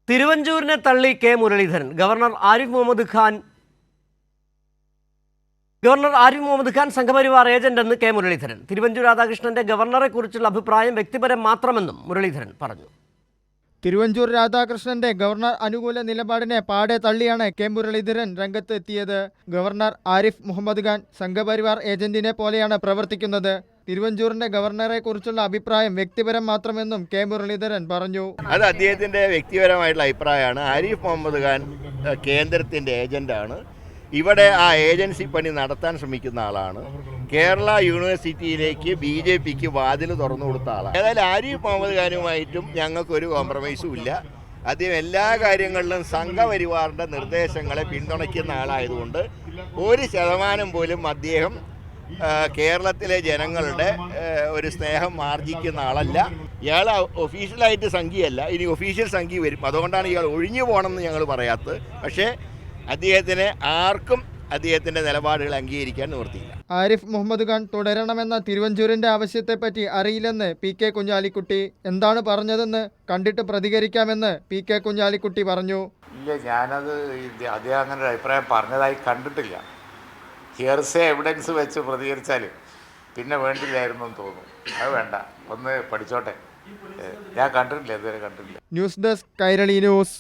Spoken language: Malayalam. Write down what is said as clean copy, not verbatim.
തിരുവഞ്ചൂരിനെ തള്ളി കെ മുരളീധരൻ. ഗവർണർ ആരിഫ് മുഹമ്മദ് ഖാൻ സംഘപരിവാർ ഏജന്റെന്ന് കെ മുരളീധരൻ. തിരുവഞ്ചൂർ രാധാകൃഷ്ണന്റെ ഗവർണറെക്കുറിച്ചുള്ള അഭിപ്രായം വ്യക്തിപരം മാത്രമെന്നും മുരളീധരൻ പറഞ്ഞു. തിരുവഞ്ചൂർ രാധാകൃഷ്ണന്റെ ഗവർണർ അനുകൂല നിലപാടിനെ പാടെ തള്ളിയാണ് കെ മുരളീധരൻ രംഗത്ത് എത്തിയത്. ഗവർണർ ആരിഫ് മുഹമ്മദ് ഖാൻ സംഘപരിവാർ ഏജന്റിനെ പോലെയാണ് പ്രവർത്തിക്കുന്നത്. തിരുവഞ്ചൂരിന്റെ ഗവർണറെ കുറിച്ചുള്ള അഭിപ്രായം വ്യക്തിപരം മാത്രമെന്നും കെ മുരളീധരൻ പറഞ്ഞു. അത് അദ്ദേഹത്തിന്റെ വ്യക്തിപരമായിട്ടുള്ള അഭിപ്രായമാണ്. ആരിഫ് മുഹമ്മദ് ഖാൻ കേന്ദ്രത്തിന്റെ ഏജന്റാണ്. ഇവിടെ ആ ഏജൻസി പണി നടത്താൻ ശ്രമിക്കുന്ന ആളാണ്. കേരള യൂണിവേഴ്സിറ്റിയിലേക്ക് BJPക്ക് വാതിൽ തുറന്നു കൊടുത്ത ആളാണ്. ഏതായാലും ആരിഫ് മുഹമ്മദ് ഖാനുമായിട്ടും ഞങ്ങൾക്കൊരു കോംപ്രമൈസും ഇല്ല. അദ്ദേഹം എല്ലാ കാര്യങ്ങളിലും സംഘപരിവാറിൻ്റെ നിർദ്ദേശങ്ങളെ പിന്തുണയ്ക്കുന്ന ആളായതുകൊണ്ട് 1% പോലും അദ്ദേഹം കേരളത്തിലെ ജനങ്ങളുടെ ഒരു സ്നേഹം ആർജിക്കുന്ന ആളല്ല. ഇയാൾ ഒഫീഷ്യലായിട്ട് സംഘിയല്ല, ഇനി ഒഫീഷ്യൽ സംഘി വരും. അതുകൊണ്ടാണ് ഇയാൾ ഒഴിഞ്ഞു പോകണമെന്ന് ഞങ്ങൾ പറയാത്തത്. പക്ഷേ അദ്ദേഹത്തിന് ആർക്കും അദ്ദേഹത്തിൻ്റെ നിലപാടുകൾ അംഗീകരിക്കാൻ നിവൃത്തിയില്ല. ആരിഫ് മുഹമ്മദ് ഖാൻ തുടരണമെന്ന തിരുവഞ്ചൂരിന്റെ ആവശ്യത്തെപ്പറ്റി അറിയില്ലെന്ന് PK കുഞ്ഞാലിക്കുട്ടി. എന്താണ് പറഞ്ഞതെന്ന് കണ്ടിട്ട് പ്രതികരിക്കാമെന്ന് PK കുഞ്ഞാലിക്കുട്ടി പറഞ്ഞു. ഇല്ല, ഞാനത് അദ്ദേഹം അങ്ങനെ ഒരു അഭിപ്രായം പറഞ്ഞതായി കണ്ടിട്ടില്ല. ഹിയർസേ എവിഡൻസ് വെച്ച് പ്രതികരിച്ചാൽ പിന്നെ വേണ്ടില്ലായിരുന്നു എന്ന് തോന്നുന്നു. അത് വേണ്ട, ഒന്ന് പഠിച്ചോട്ടെ. ഞാൻ കണ്ടിട്ടില്ല, ഇതുവരെ കണ്ടിട്ടില്ല. News desk Kairali news.